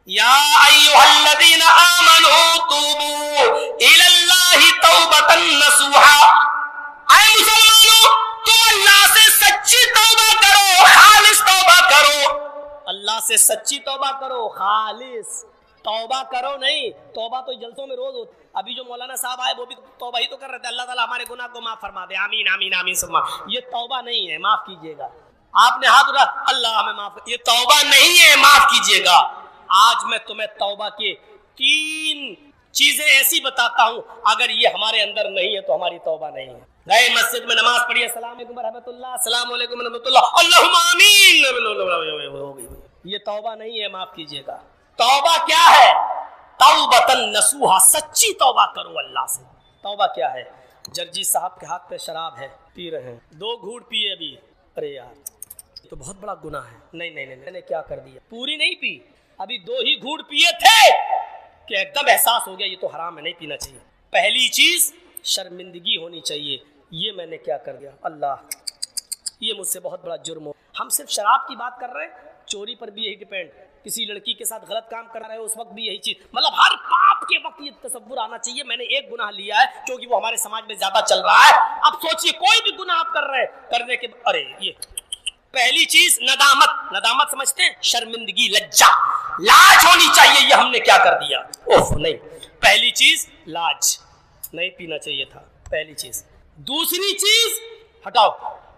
या अय्युहल्लज़ीना आमनू तूबू इलल्लाहि तौबतन नसूहा, ऐ मुसलमानों तुम अल्लाह से सच्ची तौबा करो, खालिस तौबा करो। अल्लाह से सच्ची तौबा करो, खालिस तौबा करो नहीं। तौबा तो जलसों में रोज होती। अभी जो मौलाना साहब आए वो भी तौबा ही तो कर रहे थे, अल्लाह ताला हमारे गुनाह को माफ फरमा दे, आमीन आमीन आमीन सुम्मा। ये तौबा नहीं है, माफ कीजिएगा। आपने हाथ उठा, अल्लाह हमें माफ, ये तौबा नहीं है, माफ कीजिएगा। आज मैं तुम्हें तौबा के 3 चीजें ऐसी बताता हूं, अगर ये हमारे अंदर नहीं है तो हमारी तौबा नहीं है। गए मस्जिद में नमाज पढ़ी, अस्सलाम वालेकुम रहमतुल्लाह, अस्सलाम वालेकुम रहमतुल्लाह, अल्लाहुम्मा आमीन, ये तौबा नहीं है, माफ कीजिएगा। तौबा क्या है? तौबतन नसूहा, सच्ची तौबा करो अल्लाह से। तौबा क्या है? जर्जी साहब के हाथ पे शराब है, पी रहे हैं, 2 घूंट पिए अभी, अरे यार तो बहुत बड़ा गुनाह है। नहीं, मैंने क्या कर दिया, पूरी नहीं पी, अभी 2 ही घूंट पिए थे कि एकदम एहसास हो गया ये तो हराम है, नहीं पीना चाहिए। पहली चीज शर्मिंदगी होनी चाहिए, ये मैंने क्या कर दिया, अल्लाह ये मुझसे बहुत बड़ा जुर्म हो। हम सिर्फ शराब की बात कर रहे हैं, चोरी पर भी यही डिपेंड, किसी लड़की के साथ गलत काम कर रहे हो उस वक्त भी यही चीज, मतलब हर पाप के वक्त ये तसव्वुर आना चाहिए मैंने एक गुनाह लिया है, क्योंकि वो हमारे समाज में ज्यादा चल रहा है। अब सोचिए कोई भी गुनाह आप कर रहे हैं, करने के अरे ये पहली चीज नदामत समझते हैं, शर्मिंदगी, लज्जा, लाज होनी चाहिए, ये हमने क्या कर दिया, ओह नहीं। पहली चीज लाज, नहीं पीना चाहिए था, पहली चीज। दूसरी चीज हटाओ,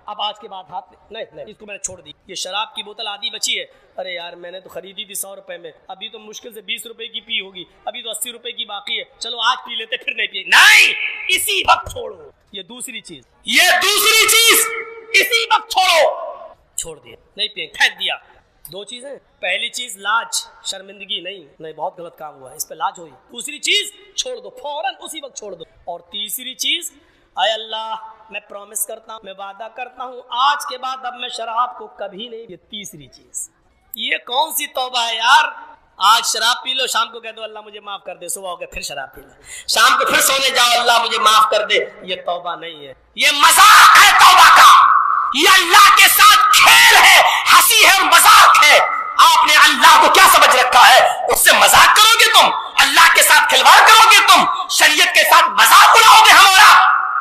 अब आज के बाद हाथ नहीं, इसको मैंने छोड़ दी। ये शराब की बोतल आधी बची है, अरे यार मैंने तो खरीदी थी 100 रुपए में, अभी तो मुश्किल से 20 रुपए की पी होगी, अभी तो 80 रुपए की बाकी है, चलो आज पी लेते फिर नहीं पिए, नहीं, इसी वक्त छोड़ो। ये दूसरी चीज इसी वक्त छोड़ दिया, नहीं पिए, फेंक दिया। 2 चीजें, पहली चीज लाज, शर्मिंदगी, नहीं बहुत गलत काम हुआ है, इस पे लाज हुई। दूसरी चीज छोड़ दो, फौरन उसी वक्त छोड़ दो। और तीसरी चीज, आय अल्लाह मैं प्रॉमिस करता हूँ, मैं वादा करता हूँ आज के बाद अब मैं शराब को कभी नहीं। ये तीसरी चीज, ये कौन सी तौबा है यार? आज शराब पी लो, शाम को कह दो अल्लाह मुझे माफ कर दे, सुबह हो गया फिर शराब पी लो, शाम को फिर सोने जाओ अल्लाह मुझे माफ कर दे, ये तौबा नहीं है, ये मजाक है तौबा का, ये अल्लाह के साथ खेल है, हंसी है और मजाक है। आपने अल्लाह को क्या समझ रखा है? उससे मजाक करोगे तुम, अल्लाह के साथ खिलवाड़ करोगे तुम, शरीयत के साथ मजाक उड़ाओगे हमारा।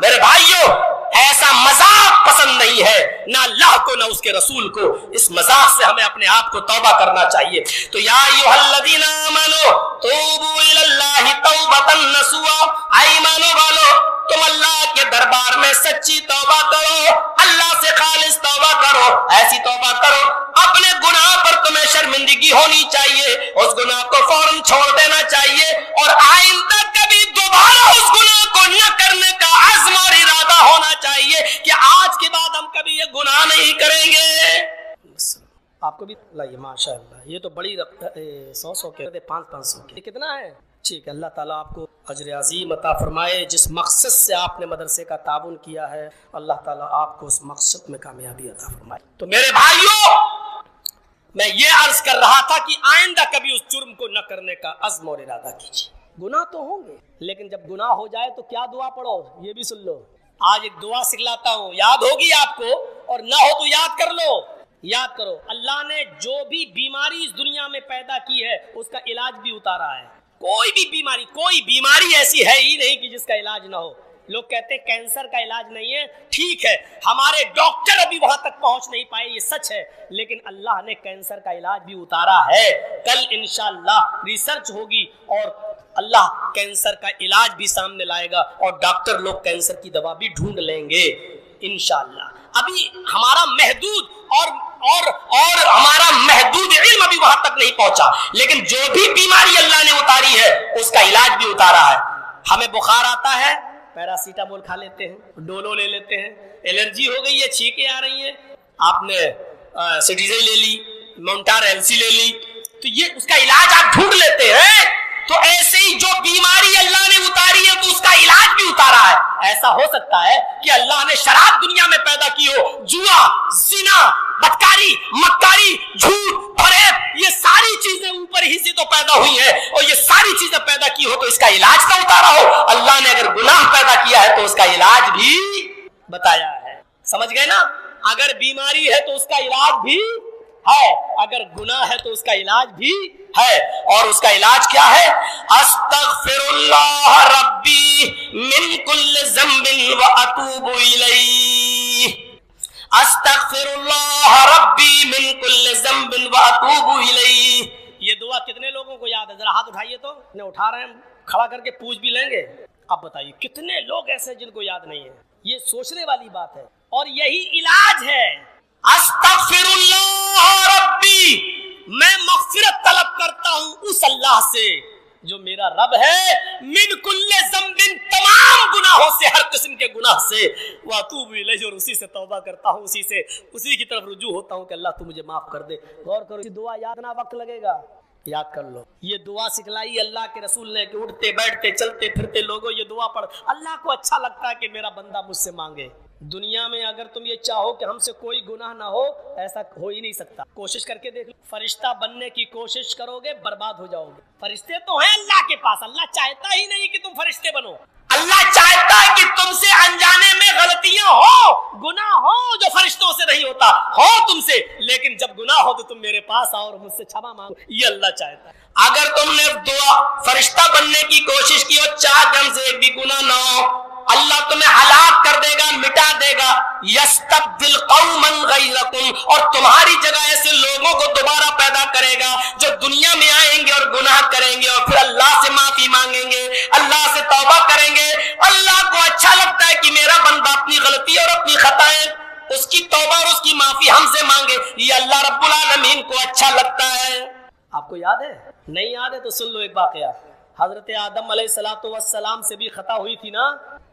मेरे भाइयों ऐसा मजाक पसंद नहीं है, ना अल्लाह को ना उसके रसूल को। इस मजाक से हमें अपने आप को तौबा करना चाहिए। तो या अय्युहल्लज़ीना आमनू तूबू इलल्लाहि तौबतन नसूहा, ऐ ईमान वालो तुम अल्लाह के दरबार में सच्ची तौबा करो, अल्लाह से खालिस तौबा करो, ऐसी तौबा करो अपने गुनाह पर तुम्हें शर्मिंदगी होनी चाहिए, उस गुनाह को फौरन छोड़ देना चाहिए और आइंदा कभी दोबारा उस गुनाह को न करने का अज़्म और इरादा होना चाहिए कि आज के बाद हम कभी ये गुनाह नहीं करेंगे। आपको भी लाइए, माशाअल्लाह, ये तो बड़ी 100 के 500 के, कितना है? ठीक है, अल्लाह ताला आपको अजर अज़ीम अता फरमाए। जिस मकसद से आपने मदरसे का ताबुन किया है, अल्लाह ताला आपको उस मकसद में कामयाबी अता फरमाए। तो मेरे भाइयों, मैं ये अर्ज कर रहा था कि आइंदा कभी उस जुर्म को न करने का अज़्म और इरादा कीजिए। गुनाह तो होंगे, लेकिन जब गुनाह हो जाए तो क्या दुआ पढ़ो, ये भी सुन लो। आज एक दुआ सिखलाता हूँ, याद होगी आपको, और ना हो तो याद कर लो, याद करो। अल्लाह ने जो भी बीमारी इस दुनिया में पैदा की है उसका इलाज भी उतारा है। कोई भी बीमारी, कोई बीमारी ऐसी है ही नहीं कि जिसका इलाज ना हो। लोग कहते हैं कैंसर का इलाज नहीं है, ठीक है, हमारे डॉक्टर अभी वहां तक पहुंच नहीं पाए, ये सच है, लेकिन अल्लाह ने कैंसर का इलाज भी उतारा है। कल इंशाअल्लाह रिसर्च होगी और अल्लाह कैंसर का इलाज भी सामने लाएगा और डॉक्टर लोग कैंसर की दवा भी ढूंढ लेंगे इंशाअल्लाह। अभी हमारा महदूद और हमारा महदूद इल्म अभी वहां तक नहीं पहुंचा, लेकिन जो भी बीमारी अल्लाह ने उतारी है उसका इलाज भी उतारा है। हमें बुखार आता है, पैरासीटामोल खा लेते हैं, डोलो ले लेते हैं, एलर्जी हो गई है, छींकें आ रही हैं, आपने सिटीजन ले ली, मोन्टार एलसी ले ली, तो ये उसका इलाज आप ढूंढ लेते हैं। तो ऐसे ही जो बीमारी अल्लाह ने उतारी है तो उसका इलाज भी उतारा है। ऐसा हो सकता है कि अल्लाह ने शराब दुनिया में पैदा की हो, जुआ, जिना, बदकारी, मक्कारी, झूठ, फरेब, ये सारी चीजें ऊपर ही से तो पैदा हुई है और ये सारी चीजें पैदा की हो तो इसका इलाज का उतारा हो। अल्लाह ने अगर गुनाह पैदा किया है तो उसका इलाज भी बताया है। समझ गए ना? अगर बीमारी है तो उसका इलाज भी ہے, अगर गुनाह है तो उसका इलाज भी है, और उसका इलाज क्या है? अस्तगफिरुल्लाह रब्बी मिन कुल्ल ज़ंबिन व अतूबु इलैहि, अस्तगफिरुल्लाह रब्बी मिन कुल्ल ज़ंबिन व अतूबु इलैहि. ये दुआ कितने लोगों को याद है? जरा हाथ उठाइए तो. ने उठा रहे हैं, खड़ा करके पूछ भी लेंगे. अब बताइए कितने लोग ऐसे हैं जिनको याद नहीं है? ये सोचने वाली बात है, और यही इलाज है. अस्तगफिरुल्लाह रब्बी, मैं मग़फ़िरत तलब करता हूँ उस अल्लाह से जो मेरा रब है, मिन कुल्ले ज़ंबिन, तमाम गुनाहों से, हर किस्म के गुनाह से, व अतूबु इलैहि, और उसी से तौबा करता हूँ, उसी की तरफ रुजू होता हूँ कि अल्लाह तू मुझे माफ कर दे. गौर करो, दुआ याद ना वक्त लगेगा, याद कर लो. ये दुआ सिखलाई अल्लाह के रसूल ने कि उठते बैठते चलते फिरते लोगों ये दुआ पढ़. अल्लाह को अच्छा लगता है कि मेरा बंदा मुझसे मांगे. दुनिया में अगर तुम ये चाहो कि हमसे कोई गुनाह ना हो, ऐसा हो ही नहीं सकता. कोशिश करके देख लो. फरिश्ता बनने की कोशिश करोगे बर्बाद हो जाओगे. फरिश्ते तो हैं अल्लाह के पास, अल्लाह चाहता ही नहीं कि तुम फरिश्ते बनो. अल्लाह चाहता है कि तुमसे अनजाने में गलतियां हो, गुनाह हो जो फरिश्तों से नहीं होता, हो तुमसे, लेकिन जब गुनाह हो तो तुम मेरे पास आओ और मुझसे क्षमा मांगो. ये अल्लाह चाहता है. अगर तुमने दुआ फरिश्ता बनने की कोशिश की और चाह कि हमसे एक भी गुनाह ना हो, अल्लाह तुम्हें हलाक कर देगा, मिटा देगा. यस्तब्दिल कौमन गैरकुम, और तुम्हारी जगह ऐसे लोगों को दोबारा पैदा करेगा जो दुनिया में आएंगे और गुनाह करेंगे और फिर अल्लाह से माफी मांगेंगे, अल्लाह से तौबा करेंगे. अल्लाह को अच्छा लगता है कि मेरा बंदा अपनी गलती और अपनी खताएं, उसकी तौबा और उसकी माफी हमसे मांगे. ये अल्लाह रब्बुल आलमीन को अच्छा लगता है. आपको याद है? नहीं याद है तो सुन लो एक वाकया. हजरत आदम अलैहिस्सलाम से भी खता हुई थी ना.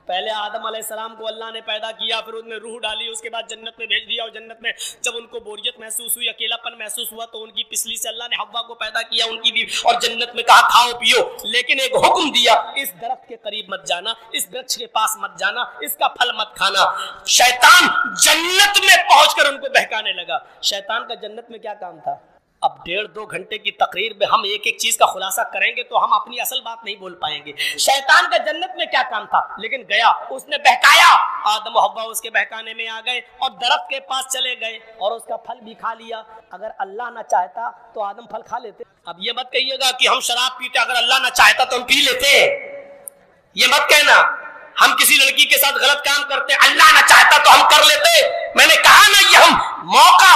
पहले आदम अलैहिस्सलाम को अल्लाह ने पैदा किया, फिर उनमें रूह डाली, उसके बाद जन्नत में भेज दिया, और जन्नत में जब उनको बोरियत महसूस हुई, अकेलापन महसूस हुआ, तो उनकी पिछली से अल्लाह ने हव्वा को पैदा किया, उनकी भी, और जन्नत में कहा खाओ पियो, लेकिन एक हुक्म दिया, इस दरख्त के करीब मत जाना, इस वृक्ष के पास मत जाना, इसका फल मत खाना. शैतान जन्नत में पहुंचकर उनको बहकाने लगा. शैतान का जन्नत में क्या काम था? अब 1.5-2 घंटे की तकरीर में हम एक एक चीज का खुलासा करेंगे तो हम अपनी असल बात नहीं बोल पाएंगे. शैतान का जन्नत में क्या काम था? लेकिन गया, उसने बहकाया, आदम और हव्वा उसके बहकाने में आ गए और दरख्त के पास चले गए और उसका फल भी खा लिया. अगर अल्लाह ना चाहता तो आदम फल खा लेते. अब ये मत कहिएगा कि हम शराब पीते, अगर अल्लाह ना चाहता तो हम पी लेते. ये मत कहना. हम किसी लड़की के साथ गलत काम करते, अल्लाह ना चाहता तो हम कर लेते. मैंने कहा ना, ये हम मौका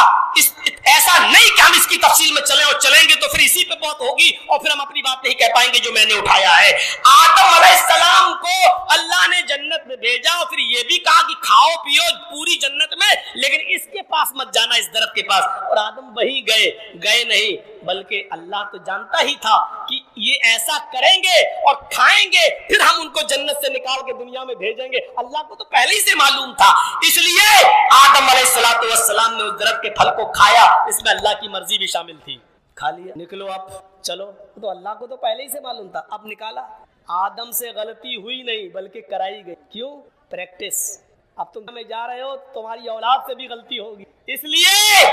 ऐसा नहीं कि हम इसकी तफसील में चलें, और चलेंगे तो फिर इसी पे बात होगी और फिर हम अपनी बात नहीं कह पाएंगे जो मैंने उठाया है. आदम अलैहिस्सलाम को अल्लाह ने जन्नत में भेजा और फिर ये भी कहा कि खाओ पियो पूरी जन्नत में, लेकिन इसके पास मत जाना, इस दरख्त के पास. और आदम वहीं गए नहीं, बल्कि अल्लाह तो जानता ही था कि ये ऐसा करेंगे और खाएंगे, फिर हम उनको जन्नत से निकाल के दुनिया में भेजेंगे. अल्लाह को तो पहले ही से मालूम था, इसलिए आदम अलैहिस्सलाम ने उस दरख्त के फल को खाया. इसमें अल्लाह की मर्जी भी शामिल थी. खा लिया, निकलो आप चलो, तो अल्लाह को तो पहले ही से मालूम था. अब निकाला. आदम से गलती हुई नहीं बल्कि कराई गई. क्यों? प्रैक्टिस. अब तुम में जा रहे हो, तुम्हारी औलाद से भी गलती होगी, इसलिए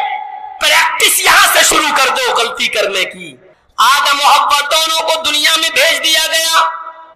प्रैक्टिस यहां से शुरू कर दो गलती करने की. आदम और हव्वा दोनों को दुनिया में भेज दिया गया.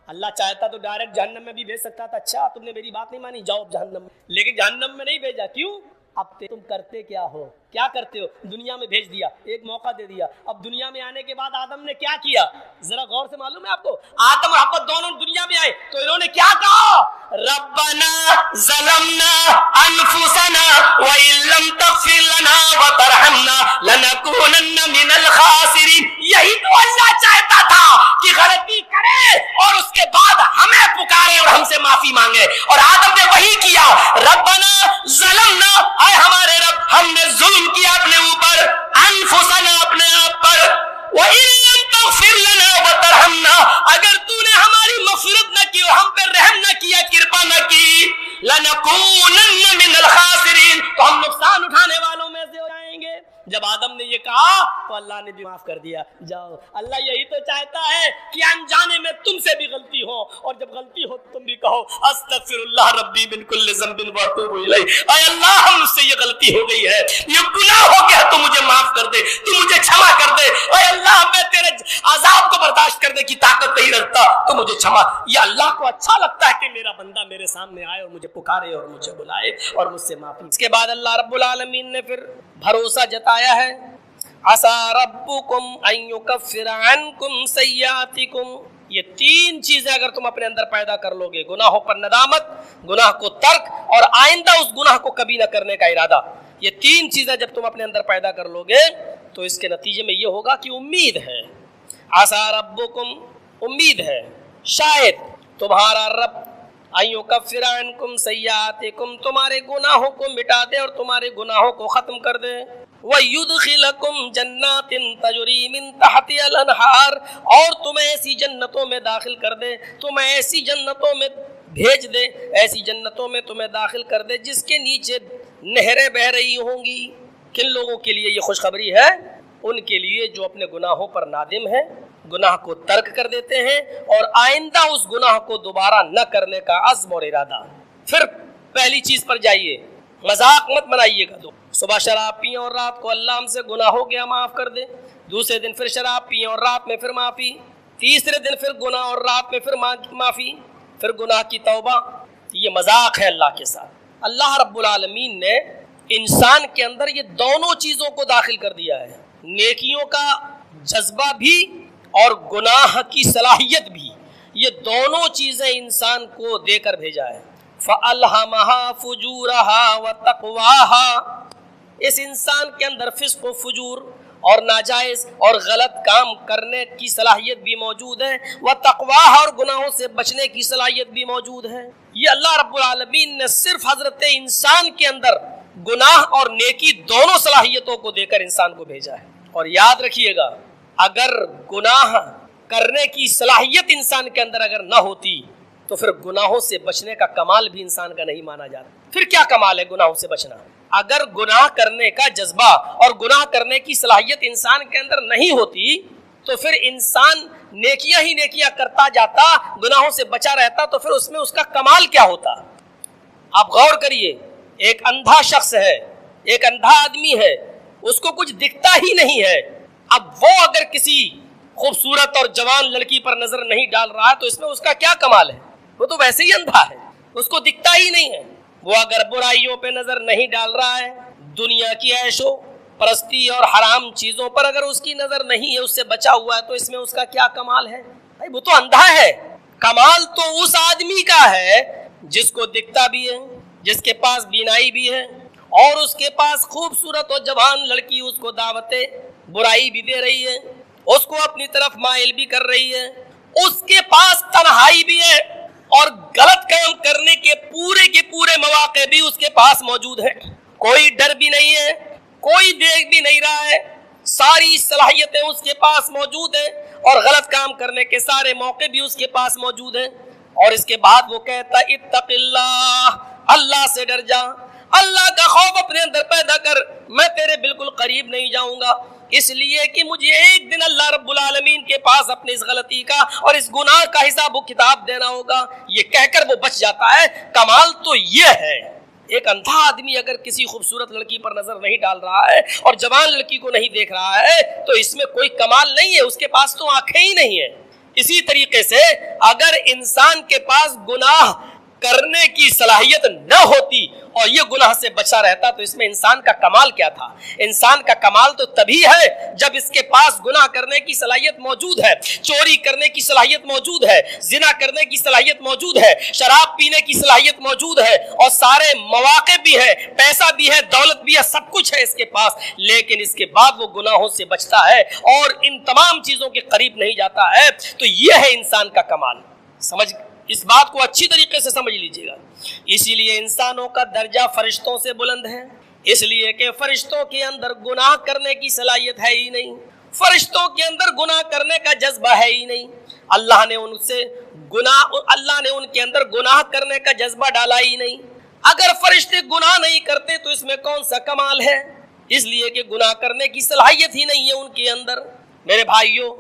अल्लाह चाहता तो डायरेक्ट जहन्नम में भी भेज सकता था. अच्छा तुमने मेरी बात नहीं मानी, जाओ जहन्नम में, लेकिन जहन्नम में नहीं भेजा. क्यों? अब तुम करते क्या हो? क्या करते हो? दुनिया में भेज दिया, एक मौका दे दिया. अब दुनिया में आने के बाद आदम ने क्या किया? जरा गौर से मालूम है आपको. आदम और हव्वा दोनों दुनिया में आए तो इन्होंने क्या कहा? रब्बना ज़लमना अनफुसना व इल्लम तग़फिर लना व तरहमना लनकूनन्ना मिनल खासिरीन. यही तो अल्लाह चाहता था कि गलती करे और उसके बाद हमें पुकारे और हमसे माफी मांगे. और आदम ने वही किया. रब्बना ज़लमना, आए हमारे रब, हमने जुल्म किया अपने ऊपर, अनफुसना, अपने आप पर, व इल्लम तग़फिर लना व तरहमना, अगर तूने हमारी मग़फ़िरत न की और हम पे रहम न किया, कृपा न की, लनकूनन्ना मिनल खासिरीन, तो हम नुकसान उठाने वालों में से हो जाएंगे. जब आदम ने ये कहा तो अल्लाह ने भी माफ कर दिया. जाओ, अल्लाह यही तो चाहता है कि अनजाने में तुमसे भी गलती हो, और जब गलती हो तुम भी कहो अस्तगफिरुल्लाह रब्बी मिन कुल्लि ज़ंबिन व अतूबु इलैहि. ऐ अल्लाह, मुझसे ये गलती हो गई है, ये गुनाह हो गया, तू मुझे माफ कर दे, तू मुझे क्षमा कर दे. ऐ अल्लाह, मैं तेरे अजाब को बर्दाश्त करने की ताकत नहीं रखता, तो मुझे क्षमा. ये अल्लाह को अच्छा लगता है कि मेरा बंदा मेरे सामने आए और मुझे पुकारे और मुझे बुलाए और मुझसे माफी. इसके बाद अल्लाह रब्बुल आलमीन ने फिर भरोसा जताया है असा रब्बुकुम अन युकफ्फिर अन्कुम सय्यातिकुम। ये 3 चीजें अगर तुम अपने अंदर पैदा कर लोगे, गुनाहों पर नदामत, गुनाह को तर्क और आइंदा उस गुनाह को कभी न करने का इरादा, ये 3 चीजें जब तुम अपने अंदर पैदा कर लोगे तो इसके नतीजे में ये होगा कि उम्मीद है, आसा रब्बुकुम, उम्मीद है शायद तुम्हारा रब अन युकफ्फिर अन्कुम सय्यातिकुम, तुम्हारे गुनाहों को मिटा दे और तुम्हारे गुनाहों को खत्म कर दे। व युदखिलकुम जन्नातिन तजरी मिन तहतिहल अनहार, और तुम्हें ऐसी जन्नतों में दाखिल कर दे, तुम्हें ऐसी जन्नतों में भेज दे, ऐसी जन्नतों में तुम्हें दाखिल कर दे जिसके नीचे नहरें बह रही होंगी। किन लोगों के लिए ये खुशखबरी है? उनके लिए जो अपने गुनाहों पर नादिम है, गुनाह को तर्क कर देते हैं और आइंदा उस गुनाह को दोबारा न करने का अज़्म और इरादा। फिर पहली चीज पर जाइए, मजाक मत बनाइएगा। तो सुबह शराब पिए और रात को अल्लाह हमसे गुनाह हो गया माफ कर दे, दूसरे दिन फिर शराब पिए और रात में फिर माफी, तीसरे दिन फिर गुनाह और रात में फिर माफी, फिर गुनाह की तौबा। ये मजाक है अल्लाह के साथ। अल्लाह रब्बुल आलमीन ने इंसान के अंदर ये दोनों चीजों को दाखिल कर दिया है, नेकियों का जज्बा भी और गुनाह की सलाहियत भी। ये दोनों चीजें इंसान को देकर भेजा है। फ़अल्हमहा फुजूरहा व तक़वाहा, इस इंसान के अंदर फिस्क व फुजूर और नाजायज और गलत काम करने की सलाहियत भी मौजूद है, व तक़वाहा, और गुनाहों से बचने की सलाहियत भी मौजूद है। ये अल्लाह रब्बुल आलमीन ने सिर्फ हजरत इंसान के अंदर गुनाह और नेकी दोनों सलाहियतों को देकर इंसान को भेजा है। और याद रखिएगा, अगर गुनाह करने की सलाहियत इंसान के अंदर अगर न होती तो फिर गुनाहों से बचने का कमाल भी इंसान का नहीं माना जाता। फिर क्या कमाल है गुनाहों से बचना? अगर गुनाह करने का जज्बा और गुनाह करने की सलाहियत इंसान के अंदर नहीं होती तो फिर इंसान नेकियां ही नेकियां करता जाता, गुनाहों से बचा रहता, तो फिर उसमें उसका कमाल क्या होता? आप गौर करिए, एक अंधा शख्स है, एक अंधा आदमी है, उसको कुछ दिखता ही नहीं है। अब वो अगर किसी खूबसूरत और जवान लड़की पर नजर नहीं डाल रहा है तो इसमें उसका क्या कमाल है? वो तो वैसे ही अंधा है, उसको दिखता ही नहीं है। वो अगर बुराइयों पे नजर नहीं डाल रहा है, दुनिया की ऐशो परस्ती और हराम चीजों पर अगर उसकी नजर नहीं है, उससे बचा हुआ है, तो इसमें उसका क्या कमाल है? भाई वो तो अंधा है। कमाल तो उस आदमी का है जिसको दिखता भी है, जिसके पास बीनाई भी है और उसके पास खूबसूरत और जवान लड़की उसको दावते बुराई भी दे रही है, उसको अपनी तरफ माइल भी कर रही है, उसके पास तन्हाई भी है और गलत काम करने के पूरे मौके भी उसके पास मौजूद है। कोई डर भी नहीं है, कोई देख भी नहीं रहा है, सारी सलाहियतें उसके पास मौजूद है और गलत काम करने के सारे मौके भी उसके पास मौजूद है। और इसके बाद वो कहता इत्तक़िल्लाह, अल्लाह से डर जा, अल्लाह का खौफ अपने अंदर पैदा कर, मैं तेरे बिल्कुल करीब नहीं जाऊंगा, इसलिए कि मुझे एक दिन अल्लाह रब्बुल आलमीन के पास अपनी इस गलती का और इस गुनाह का हिसाब किताब देना होगा। ये कहकर वो बच जाता है। कमाल तो ये है, एक अंधा आदमी अगर किसी खूबसूरत लड़की पर नजर नहीं डाल रहा है और जवान लड़की को नहीं देख रहा है तो इसमें कोई कमाल नहीं है, उसके पास तो आंखें ही नहीं है। इसी तरीके से अगर इंसान के पास गुनाह करने की सलाहियत न होती और ये गुनाह से बचा रहता तो इसमें इंसान का कमाल क्या था? इंसान का कमाल तो तभी है जब इसके पास गुनाह करने की सलाहियत मौजूद है, चोरी करने की सलाहियत मौजूद है, जिना करने की सलाहियत मौजूद है, शराब पीने की सलाहियत मौजूद है और सारे मौके भी है, पैसा भी है, दौलत भी है, सब कुछ है इसके पास, लेकिन इसके बाद वो गुनाहों से बचता है और इन तमाम चीजों के करीब नहीं जाता है। तो ये है इंसान का कमाल। समझ, इस बात को अच्छी तरीके से समझ लीजिएगा। इसीलिए इंसानों का दर्जा फरिश्तों से बुलंद है, इसलिए कि फरिश्तों के अंदर गुनाह करने की सलाहियत है ही नहीं, फरिश्तों के अंदर गुनाह करने का जज्बा है ही नहीं। अल्लाह ने उनके अंदर गुनाह करने का जज्बा डाला ही नहीं। अगर फरिश्ते गुनाह नहीं करते तो इसमें कौन सा कमाल है? इसलिए कि गुनाह करने की सलाहियत ही नहीं है उनके अंदर। मेरे भाइयों,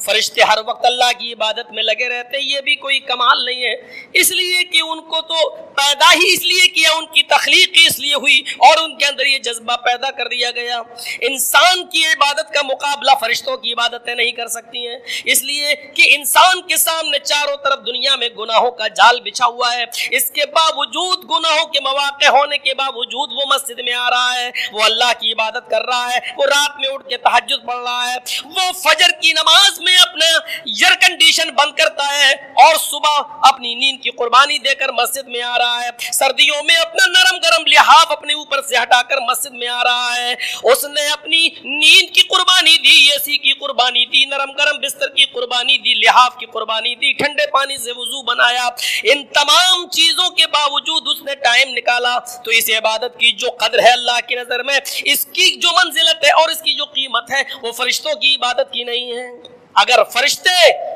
فرشتے ہر وقت اللہ کی عبادت میں لگے رہتے، یہ بھی کوئی کمال نہیں ہے، اس لیے کہ ان کو تو پیدا ہی اس لیے کیا، ان کی تخلیق اس لیے ہوئی اور ان کے اندر یہ جذبہ پیدا کر دیا گیا۔ انسان کی عبادت کا مقابلہ فرشتوں کی عبادتیں نہیں کر سکتی ہیں، اس لیے کہ انسان کے سامنے چاروں طرف دنیا میں گناہوں کا جال بچھا ہوا ہے، اس کے باوجود گناہوں کے مواقع ہونے کے باوجود وہ مسجد میں آ رہا ہے، وہ اللہ کی عبادت کر رہا ہے، وہ رات میں اٹھ کے تہجد پڑھ رہا ہے، وہ فجر کی نماز میں اپنا ایئر کنڈیشن بند کرتا ہے اور صبح اپنی نیند کی قربانی دے کر مسجد میں آ رہا ہے، سردیوں میں اپنا نرم گرم لحاف اپنے اوپر سے ہٹا کر مسجد میں آ رہا ہے، اس نے اپنی نیند کی قربانی دی، اے سی کی قربانی دی، نرم گرم بستر کی قربانی دی، لحاف کی قربانی دی، ٹھنڈے پانی سے وضو بنایا، ان تمام چیزوں کے باوجود اس نے ٹائم نکالا، تو اس عبادت کی جو قدر ہے اللہ کی نظر میں، اس کی جو منزلت ہے اور اس کی جو قیمت ہے وہ فرشتوں کی عبادت کی نہیں ہے۔ اگر فرشتے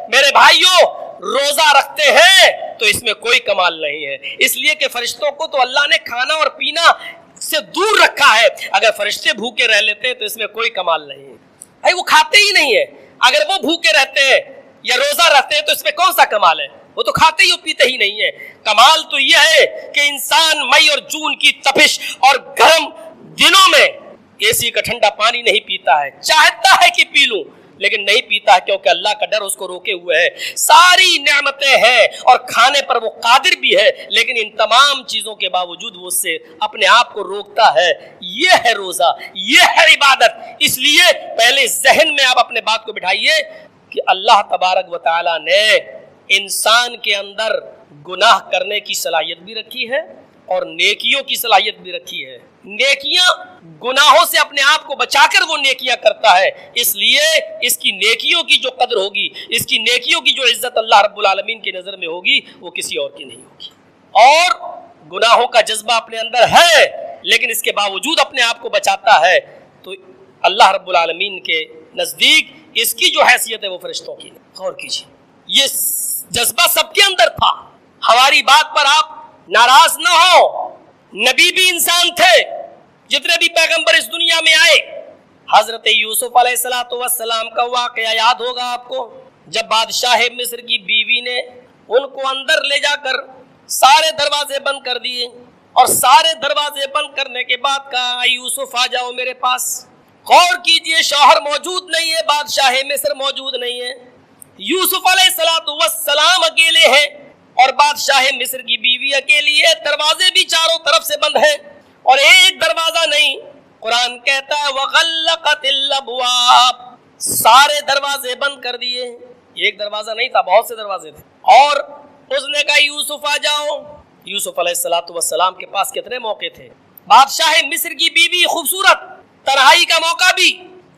میرے بھائیوں روزہ رکھتے ہیں تو اس میں کوئی کمال نہیں ہے، اس لیے کہ فرشتوں کو تو اللہ نے کھانا اور پینا سے دور رکھا ہے، اگر فرشتے بھوکے رہ لیتے ہیں تو اس میں کوئی کمال نہیں ہے، بھائی وہ کھاتے ہی نہیں ہے، اگر وہ بھوکے رہتے ہیں یا روزہ رکھتے ہیں تو اس میں کون سا کمال ہے، وہ تو کھاتے ہی اور پیتے ہی نہیں ہے۔ کمال تو یہ ہے کہ انسان مئی اور جون کی تپش اور گرم دنوں میں اے سی کا ٹھنڈا پانی نہیں پیتا ہے، چاہتا ہے کہ پی لوں لیکن نہیں پیتا ہے کیونکہ اللہ کا ڈر اس کو روکے ہوئے ہے، ساری نعمتیں ہیں اور کھانے پر وہ قادر بھی ہے لیکن ان تمام چیزوں کے باوجود وہ اس سے اپنے آپ کو روکتا ہے۔ یہ ہے روزہ، یہ ہے عبادت۔ اس لیے پہلے ذہن میں آپ اپنے بات کو بٹھائیے کہ اللہ تبارک و تعالیٰ نے انسان کے اندر گناہ کرنے کی صلاحیت بھی رکھی ہے اور نیکیوں کی صلاحیت بھی رکھی ہے۔ نیکیاں گناہوں سے اپنے آپ کو بچا کر وہ نیکیاں کرتا ہے، اس لیے اس کی نیکیوں کی جو قدر ہوگی، اس کی نیکیوں کی جو عزت اللہ رب العالمین کی نظر میں ہوگی وہ کسی اور کی نہیں ہوگی۔ اور گناہوں کا جذبہ اپنے اندر ہے لیکن اس کے باوجود اپنے آپ کو بچاتا ہے تو اللہ رب العالمین کے نزدیک اس کی جو حیثیت ہے وہ فرشتوں کی نہیں۔ غور کیجیے، یہ جذبہ سب کے اندر تھا۔ ہماری بات پر آپ ناراض نہ ہو، نبی بھی انسان تھے، جتنے بھی پیغمبر اس دنیا میں آئے۔ حضرت یوسف علیہ السلام کا واقعہ یاد ہوگا آپ کو، جب بادشاہ مصر کی بیوی نے ان کو اندر لے جا کر سارے دروازے بند کر دیے اور سارے دروازے بند کرنے کے بعد کہا یوسف آ جاؤ میرے پاس۔ غور کیجئے، شوہر موجود نہیں ہے، بادشاہ مصر موجود نہیں ہے، یوسف علیہ السلام اکیلے ہیں اور بادشاہ مصر کی بیوی اکیلی ہے، دروازے بھی چاروں طرف سے بند ہیں اور ایک دروازہ نہیں، قرآن کہتا ہے وغلقت الابواب، سارے دروازے بند کر دیے، ایک دروازہ نہیں تھا، بہت سے دروازے تھے، اور اس نے کہا یوسف آ جاؤ۔ یوسف علیہ السلام کے پاس کتنے موقع تھے، بادشاہ مصر کی بیوی خوبصورت، تنہائی کا موقع بھی،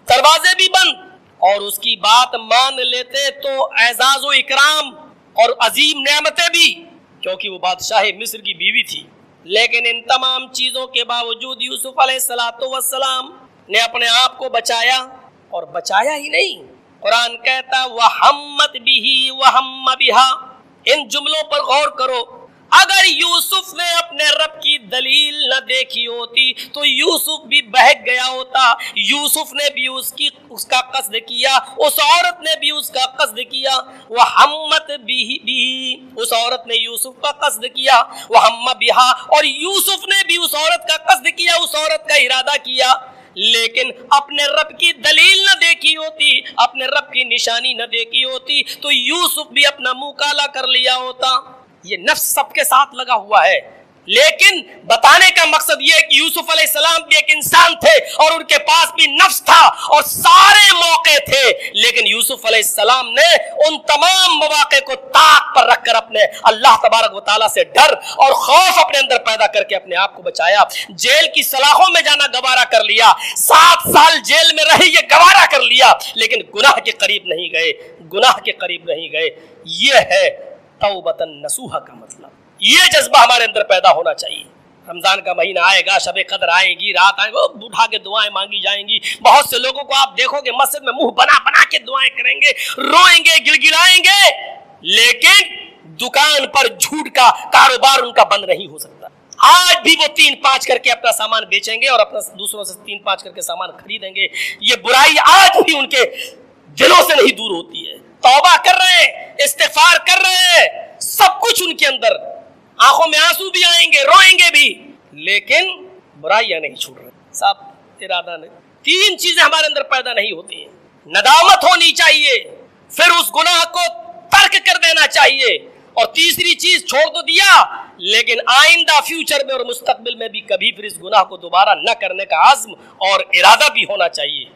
دروازے بھی بند، اور اس کی بات مان لیتے تو اعزاز و اکرام اور عظیم نعمتیں بھی، کیونکہ وہ بادشاہ مصر کی بیوی تھی۔ لیکن ان تمام چیزوں کے باوجود یوسف علیہ السلام نے اپنے آپ کو بچایا، اور بچایا ہی نہیں، قرآن کہتا وَحَمَّتْ بِهِ وَحَمَّ بِهَا۔ ان جملوں پر غور کرو، اگر یوسف نے اپنے رب کی دلیل نہ دیکھی ہوتی تو یوسف بھی بہک گیا ہوتا، یوسف نے بھی اس کا قصد کیا، اس عورت نے بھی اس کا قصد کیا، وَحَمَّتْ بِهِ، اس عورت نے یوسف کا قصد کیا، وَحَمَّ بِهَا، اور یوسف نے بھی اس عورت کا قصد کیا، اس عورت کا ارادہ کیا، لیکن اپنے رب کی دلیل نہ دیکھی ہوتی، اپنے رب کی نشانی نہ دیکھی ہوتی تو یوسف بھی اپنا منہ کالا کر لیا ہوتا۔ یہ نفس سب کے ساتھ لگا ہوا ہے، لیکن بتانے کا مقصد یہ ہے کہ یوسف علیہ السلام بھی ایک انسان تھے اور ان کے پاس بھی نفس تھا اور سارے موقع تھے، لیکن یوسف علیہ السلام نے ان تمام مواقع کو طاق پر رکھ کر اپنے اللہ تبارک و تعالیٰ سے ڈر اور خوف اپنے اندر پیدا کر کے اپنے آپ کو بچایا۔ جیل کی سلاخوں میں جانا گوارا کر لیا، 7 سال جیل میں رہی، یہ گوارا کر لیا، لیکن گناہ کے قریب نہیں گئے، گناہ کے قریب نہیں گئے۔ یہ ہے توبۃ نصوحہ کا مطلب، یہ جذبہ ہمارے اندر پیدا ہونا چاہیے۔ رمضان کا مہینہ آئے گا، شب قدر آئے گی، رات آئے گا، اٹھا کے دعائیں مانگی جائیں گی، بہت سے لوگوں کو آپ دیکھو گے مسجد میں منہ بنا بنا کے دعائیں کریں گے، روئیں گے، گڑگڑائیں گے، لیکن دکان پر جھوٹ کا کاروبار ان کا بند نہیں ہو سکتا۔ آج بھی وہ 3-5 کر کے اپنا سامان بیچیں گے اور اپنا دوسروں سے 3-5 کر کے سامان خریدیں گے، یہ برائی آج بھی ان کے دلوں سے نہیں دور ہوتی ہے۔ तौबा कर रहे हैं, इस्तिगफार कर रहे हैं, सब कुछ उनके अंदर, आंखों में आंसू भी आएंगे, रोएंगे भी, लेकिन बुराइयां नहीं छूट रही। साहब इरादा नहीं। तीन चीजें हमारे अंदर पैदा नहीं होती हैं। नदामत होनी चाहिए, फिर उस गुनाह को तर्क कर देना चाहिए, और तीसरी चीज छोड़ तो दिया, लेकिन आइंदा फ्यूचर में और मुस्तकबिल में भी कभी फिर इस गुनाह को दोबारा न करने का आज़्म और इरादा भी होना चाहिए।